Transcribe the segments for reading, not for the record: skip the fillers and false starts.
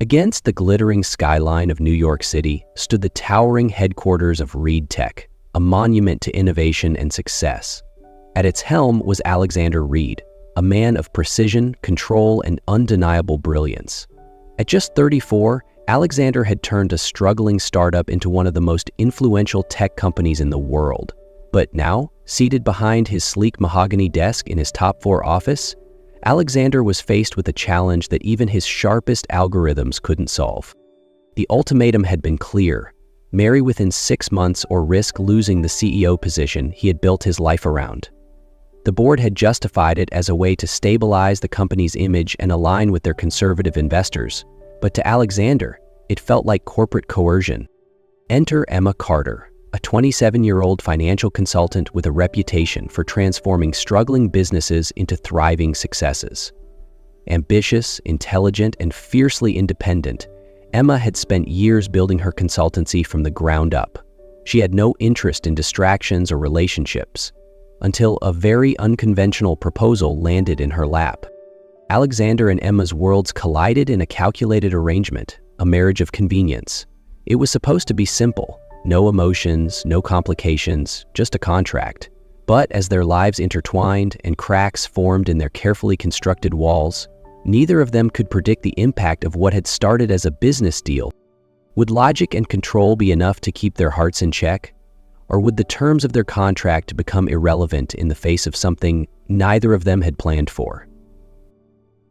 Against the glittering skyline of New York City stood the towering headquarters of Reed Tech, a monument to innovation and success. At its helm was Alexander Reed, a man of precision, control, and undeniable brilliance. At just 34, Alexander had turned a struggling startup into one of the most influential tech companies in the world. But now, seated behind his sleek mahogany desk in his top-floor office, Alexander was faced with a challenge that even his sharpest algorithms couldn't solve. The ultimatum had been clear: marry within 6 months or risk losing the CEO position he had built his life around. The board had justified it as a way to stabilize the company's image and align with their conservative investors, but to Alexander, it felt like corporate coercion. Enter Emma Carter, a 27-year-old financial consultant with a reputation for transforming struggling businesses into thriving successes. Ambitious, intelligent, and fiercely independent, Emma had spent years building her consultancy from the ground up. She had no interest in distractions or relationships, until a very unconventional proposal landed in her lap. Alexander and Emma's worlds collided in a calculated arrangement, a marriage of convenience. It was supposed to be simple: no emotions, no complications, just a contract. But as their lives intertwined and cracks formed in their carefully constructed walls, neither of them could predict the impact of what had started as a business deal. Would logic and control be enough to keep their hearts in check? Or would the terms of their contract become irrelevant in the face of something neither of them had planned for?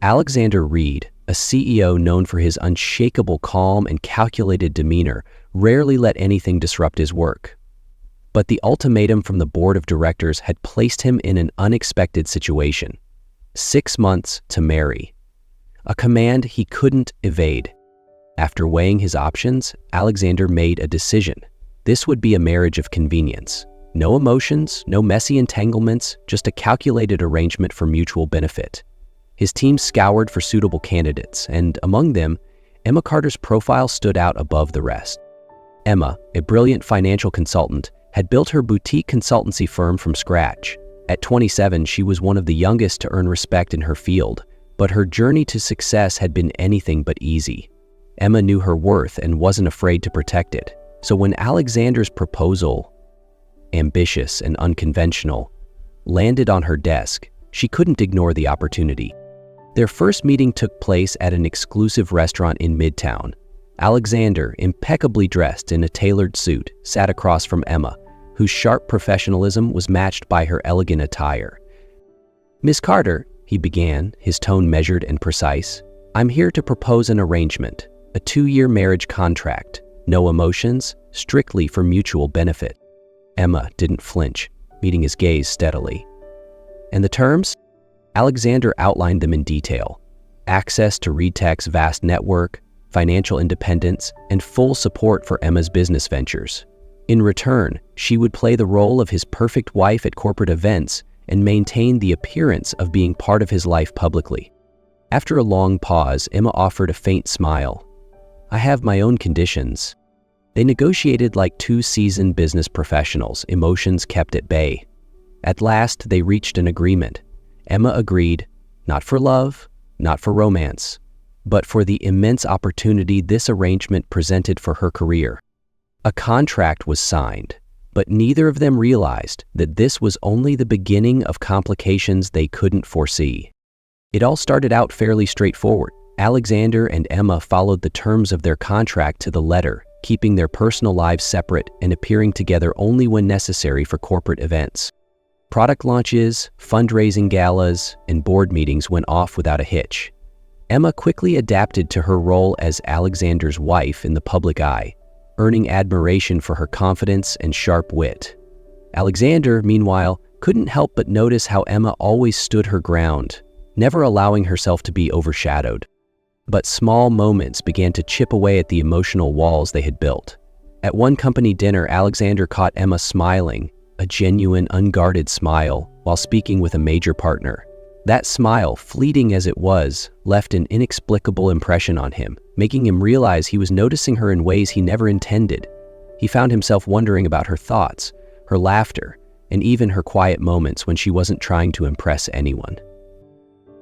Alexander Reed, a CEO known for his unshakable calm and calculated demeanor, rarely let anything disrupt his work. But the ultimatum from the board of directors had placed him in an unexpected situation: 6 months to marry. A command he couldn't evade. After weighing his options, Alexander made a decision. This would be a marriage of convenience. No emotions, no messy entanglements, just a calculated arrangement for mutual benefit. His team scoured for suitable candidates, and among them, Emma Carter's profile stood out above the rest. Emma, a brilliant financial consultant, had built her boutique consultancy firm from scratch. At 27, she was one of the youngest to earn respect in her field, but her journey to success had been anything but easy. Emma knew her worth and wasn't afraid to protect it. So when Alexander's proposal, ambitious and unconventional, landed on her desk, she couldn't ignore the opportunity. Their first meeting took place at an exclusive restaurant in Midtown. Alexander, impeccably dressed in a tailored suit, sat across from Emma, whose sharp professionalism was matched by her elegant attire. "Miss Carter," he began, his tone measured and precise, "I'm here to propose an arrangement, a 2-year marriage contract. No emotions, strictly for mutual benefit." Emma didn't flinch, meeting his gaze steadily. "And the terms?" Alexander outlined them in detail: access to Reed Tech's vast network, financial independence, and full support for Emma's business ventures. In return, she would play the role of his perfect wife at corporate events and maintain the appearance of being part of his life publicly. After a long pause, Emma offered a faint smile. "I have my own conditions." They negotiated like 2 seasoned business professionals, emotions kept at bay. At last, they reached an agreement. Emma agreed, not for love, not for romance, but for the immense opportunity this arrangement presented for her career. A contract was signed, but neither of them realized that this was only the beginning of complications they couldn't foresee. It all started out fairly straightforward. Alexander and Emma followed the terms of their contract to the letter, keeping their personal lives separate and appearing together only when necessary for corporate events. Product launches, fundraising galas, and board meetings went off without a hitch. Emma quickly adapted to her role as Alexander's wife in the public eye, earning admiration for her confidence and sharp wit. Alexander, meanwhile, couldn't help but notice how Emma always stood her ground, never allowing herself to be overshadowed. But small moments began to chip away at the emotional walls they had built. At one company dinner, Alexander caught Emma smiling, a genuine, unguarded smile, while speaking with a major partner. That smile, fleeting as it was, left an inexplicable impression on him, making him realize he was noticing her in ways he never intended. He found himself wondering about her thoughts, her laughter, and even her quiet moments when she wasn't trying to impress anyone.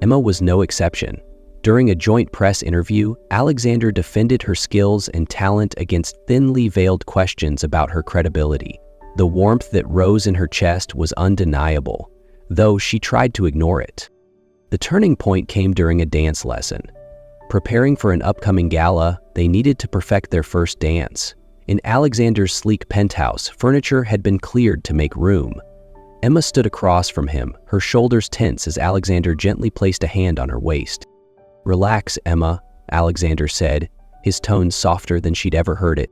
Emma was no exception. During a joint press interview, Alexander defended her skills and talent against thinly veiled questions about her credibility. The warmth that rose in her chest was undeniable, though she tried to ignore it. The turning point came during a dance lesson. Preparing for an upcoming gala, they needed to perfect their first dance. In Alexander's sleek penthouse, furniture had been cleared to make room. Emma stood across from him, her shoulders tense as Alexander gently placed a hand on her waist. "Relax, Emma," Alexander said, his tone softer than she'd ever heard it.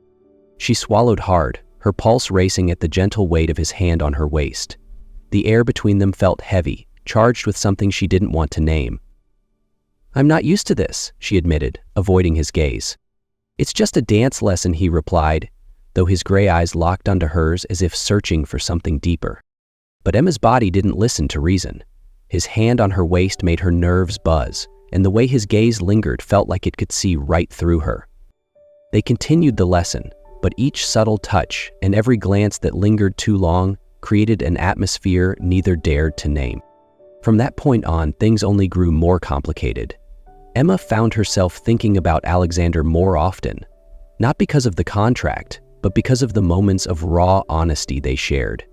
She swallowed hard, her pulse racing at the gentle weight of his hand on her waist. The air between them felt heavy, charged with something she didn't want to name. "I'm not used to this," she admitted, avoiding his gaze. "It's just a dance lesson," he replied, though his gray eyes locked onto hers as if searching for something deeper. But Emma's body didn't listen to reason. His hand on her waist made her nerves buzz, and the way his gaze lingered felt like it could see right through her. They continued the lesson, but each subtle touch and every glance that lingered too long created an atmosphere neither dared to name. From that point on, things only grew more complicated. Emma found herself thinking about Alexander more often, not because of the contract, but because of the moments of raw honesty they shared.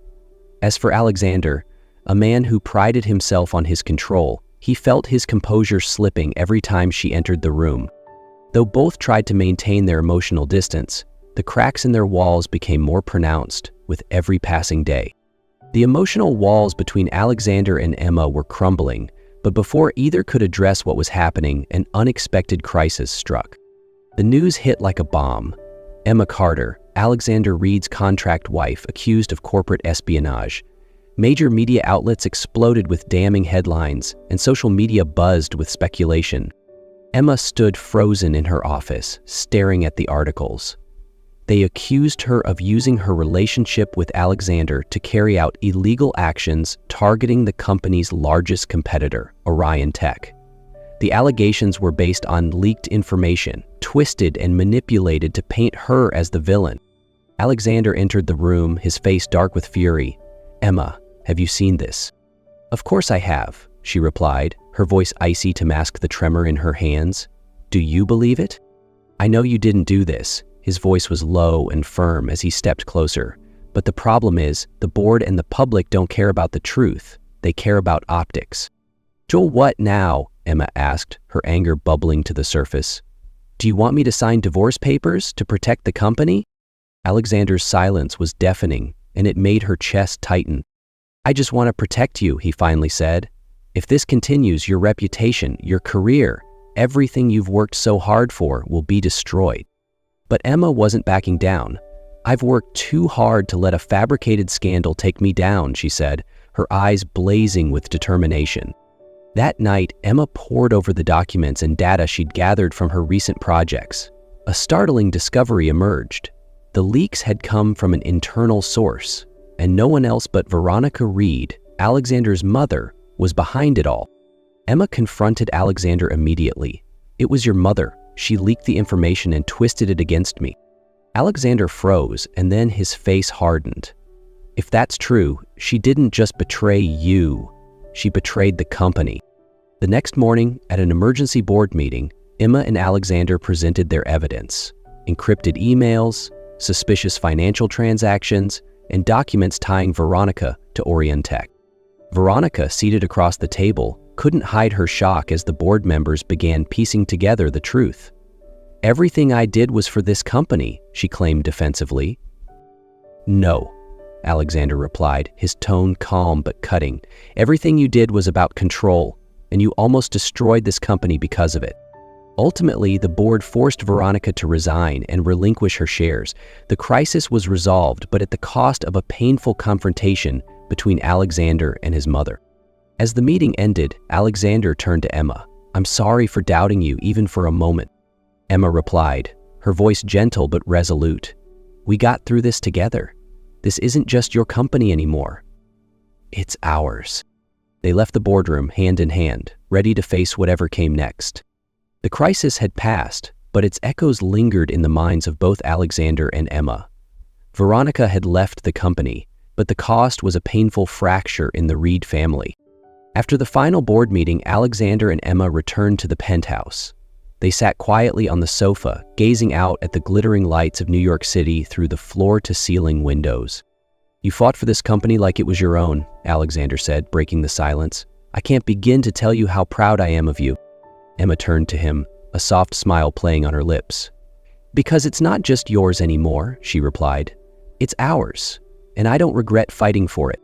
As for Alexander, a man who prided himself on his control, he felt his composure slipping every time she entered the room. Though both tried to maintain their emotional distance, the cracks in their walls became more pronounced with every passing day. The emotional walls between Alexander and Emma were crumbling, but before either could address what was happening, an unexpected crisis struck. The news hit like a bomb. Emma Carter, Alexander Reed's contract wife, accused of corporate espionage. Major media outlets exploded with damning headlines, and social media buzzed with speculation. Emma stood frozen in her office, staring at the articles. They accused her of using her relationship with Alexander to carry out illegal actions targeting the company's largest competitor, Orion Tech. The allegations were based on leaked information, twisted and manipulated to paint her as the villain. Alexander entered the room, his face dark with fury. "Emma, have you seen this?" "Of course I have," she replied, her voice icy to mask the tremor in her hands. "Do you believe it?" "I know you didn't do this." His voice was low and firm as he stepped closer. "But the problem is, the board and the public don't care about the truth. They care about optics." "Joel, what now?" Emma asked, her anger bubbling to the surface. "Do you want me to sign divorce papers to protect the company?" Alexander's silence was deafening, and it made her chest tighten. "I just want to protect you," he finally said. "If this continues, your reputation, your career, everything you've worked so hard for will be destroyed." But Emma wasn't backing down. "I've worked too hard to let a fabricated scandal take me down," she said, her eyes blazing with determination. That night, Emma pored over the documents and data she'd gathered from her recent projects. A startling discovery emerged. The leaks had come from an internal source, and no one else but Veronica Reed, Alexander's mother, was behind it all. Emma confronted Alexander immediately. "It was your mother. She leaked the information and twisted it against me." Alexander froze, and then his face hardened. "If that's true, she didn't just betray you. She betrayed the company." The next morning, at an emergency board meeting, Emma and Alexander presented their evidence: encrypted emails, suspicious financial transactions, and documents tying Veronica to Orion Tech. Veronica, seated across the table, couldn't hide her shock as the board members began piecing together the truth. "Everything I did was for this company," she claimed defensively. "No," Alexander replied, his tone calm but cutting. "Everything you did was about control, and you almost destroyed this company because of it." Ultimately, the board forced Veronica to resign and relinquish her shares. The crisis was resolved, but at the cost of a painful confrontation between Alexander and his mother. As the meeting ended, Alexander turned to Emma. "I'm sorry for doubting you even for a moment." Emma replied, her voice gentle but resolute. "We got through this together. This isn't just your company anymore. It's ours." They left the boardroom hand in hand, ready to face whatever came next. The crisis had passed, but its echoes lingered in the minds of both Alexander and Emma. Veronica had left the company, but the cost was a painful fracture in the Reed family. After the final board meeting, Alexander and Emma returned to the penthouse. They sat quietly on the sofa, gazing out at the glittering lights of New York City through the floor-to-ceiling windows. "You fought for this company like it was your own," Alexander said, breaking the silence. "I can't begin to tell you how proud I am of you." Emma turned to him, a soft smile playing on her lips. "Because it's not just yours anymore," she replied. "It's ours, and I don't regret fighting for it."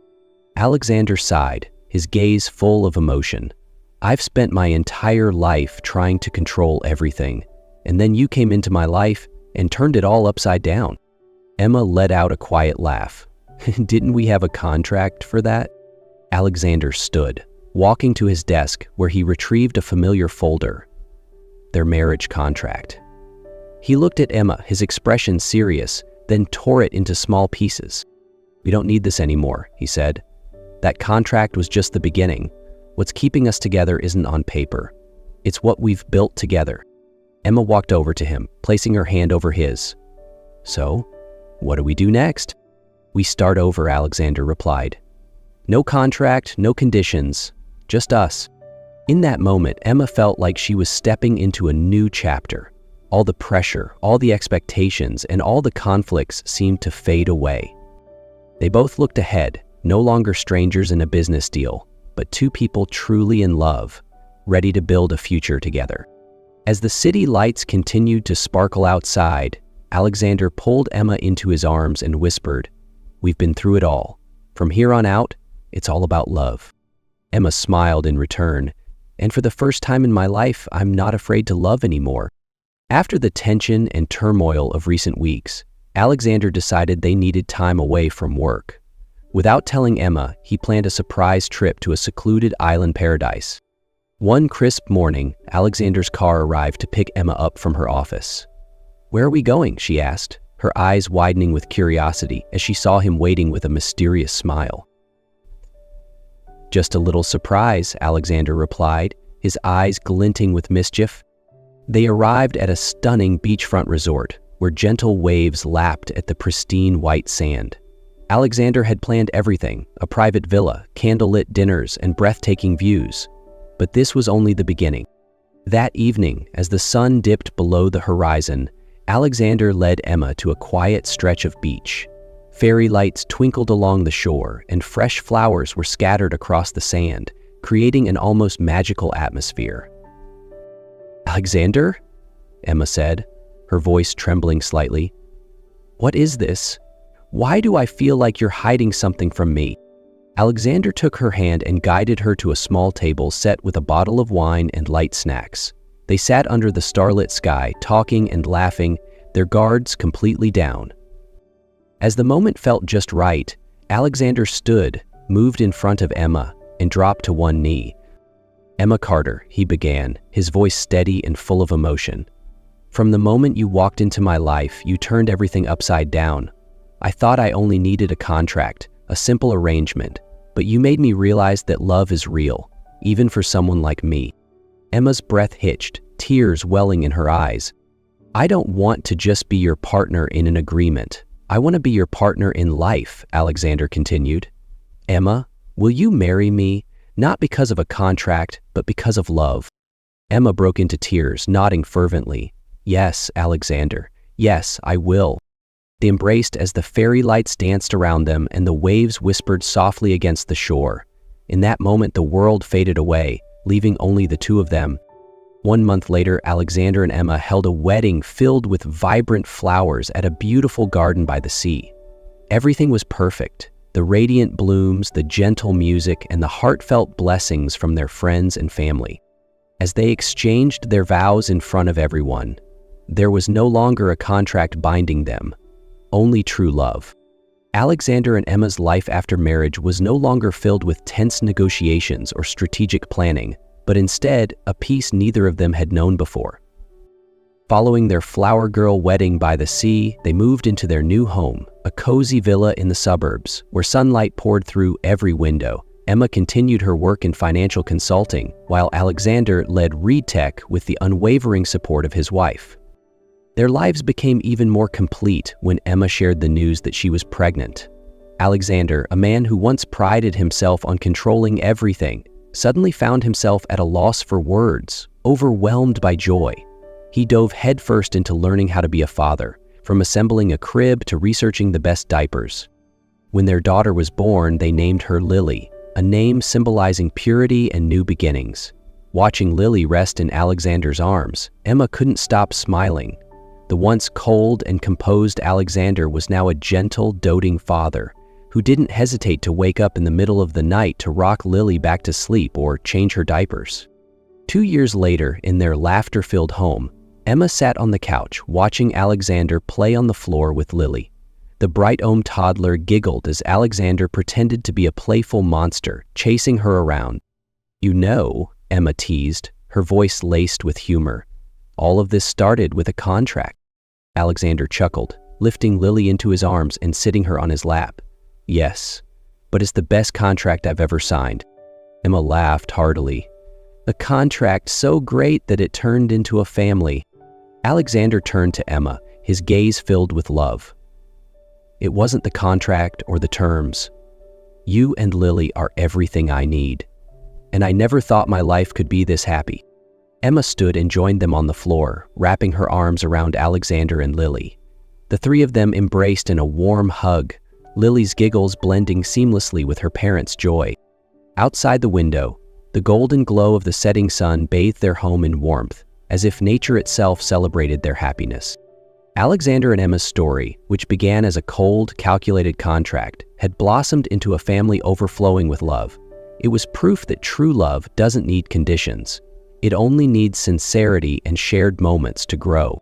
Alexander sighed, his gaze full of emotion. "I've spent my entire life trying to control everything, and then you came into my life and turned it all upside down." Emma let out a quiet laugh. "Didn't we have a contract for that?" Alexander stood, walking to his desk where he retrieved a familiar folder. Their marriage contract. He looked at Emma, his expression serious, then tore it into small pieces. "We don't need this anymore," he said. "That contract was just the beginning. What's keeping us together isn't on paper. It's what we've built together." Emma walked over to him, placing her hand over his. "So, what do we do next?" "We start over," Alexander replied. "No contract, no conditions, just us." In that moment, Emma felt like she was stepping into a new chapter. All the pressure, all the expectations, and all the conflicts seemed to fade away. They both looked ahead, no longer strangers in a business deal, but two people truly in love, ready to build a future together. As the city lights continued to sparkle outside, Alexander pulled Emma into his arms and whispered, "We've been through it all. From here on out, it's all about love." Emma smiled in return, "And for the first time in my life, I'm not afraid to love anymore." After the tension and turmoil of recent weeks, Alexander decided they needed time away from work. Without telling Emma, he planned a surprise trip to a secluded island paradise. One crisp morning, Alexander's car arrived to pick Emma up from her office. "Where are we going?" she asked, her eyes widening with curiosity as she saw him waiting with a mysterious smile. "Just a little surprise," Alexander replied, his eyes glinting with mischief. They arrived at a stunning beachfront resort, where gentle waves lapped at the pristine white sand. Alexander had planned everything, a private villa, candlelit dinners, and breathtaking views. But this was only the beginning. That evening, as the sun dipped below the horizon, Alexander led Emma to a quiet stretch of beach. Fairy lights twinkled along the shore, and fresh flowers were scattered across the sand, creating an almost magical atmosphere. "Alexander?" Emma said, her voice trembling slightly. "What is this? Why do I feel like you're hiding something from me?" Alexander took her hand and guided her to a small table set with a bottle of wine and light snacks. They sat under the starlit sky, talking and laughing, their guards completely down. As the moment felt just right, Alexander stood, moved in front of Emma, and dropped to one knee. "Emma Carter," he began, his voice steady and full of emotion. "From the moment you walked into my life, you turned everything upside down. I thought I only needed a contract, a simple arrangement, but you made me realize that love is real, even for someone like me." Emma's breath hitched, tears welling in her eyes. "I don't want to just be your partner in an agreement. I want to be your partner in life," Alexander continued. "Emma, will you marry me, not because of a contract, but because of love?" Emma broke into tears, nodding fervently. "Yes, Alexander. Yes, I will." They embraced as the fairy lights danced around them and the waves whispered softly against the shore. In that moment, the world faded away, leaving only the two of them. 1 month later, Alexander and Emma held a wedding filled with vibrant flowers at a beautiful garden by the sea. Everything was perfect. The radiant blooms, the gentle music, and the heartfelt blessings from their friends and family. As they exchanged their vows in front of everyone, there was no longer a contract binding them. Only true love. Alexander and Emma's life after marriage was no longer filled with tense negotiations or strategic planning, but instead a peace neither of them had known before. Following their flower girl wedding by the sea, they moved into their new home, a cozy villa in the suburbs, where sunlight poured through every window. Emma continued her work in financial consulting, while Alexander led Reed Tech with the unwavering support of his wife. Their lives became even more complete when Emma shared the news that she was pregnant. Alexander, a man who once prided himself on controlling everything, suddenly found himself at a loss for words, overwhelmed by joy. He dove headfirst into learning how to be a father, from assembling a crib to researching the best diapers. When their daughter was born, they named her Lily, a name symbolizing purity and new beginnings. Watching Lily rest in Alexander's arms, Emma couldn't stop smiling. The once cold and composed Alexander was now a gentle, doting father who didn't hesitate to wake up in the middle of the night to rock Lily back to sleep or change her diapers. 2 years later, in their laughter-filled home, Emma sat on the couch watching Alexander play on the floor with Lily. The bright-eyed toddler giggled as Alexander pretended to be a playful monster, chasing her around. "You know," Emma teased, her voice laced with humor, "all of this started with a contract." Alexander chuckled, lifting Lily into his arms and sitting her on his lap. "Yes, but it's the best contract I've ever signed." Emma laughed heartily. "A contract so great that it turned into a family." Alexander turned to Emma, his gaze filled with love. "It wasn't the contract or the terms. You and Lily are everything I need. And I never thought my life could be this happy." Emma stood and joined them on the floor, wrapping her arms around Alexander and Lily. The three of them embraced in a warm hug, Lily's giggles blending seamlessly with her parents' joy. Outside the window, the golden glow of the setting sun bathed their home in warmth, as if nature itself celebrated their happiness. Alexander and Emma's story, which began as a cold, calculated contract, had blossomed into a family overflowing with love. It was proof that true love doesn't need conditions. It only needs sincerity and shared moments to grow.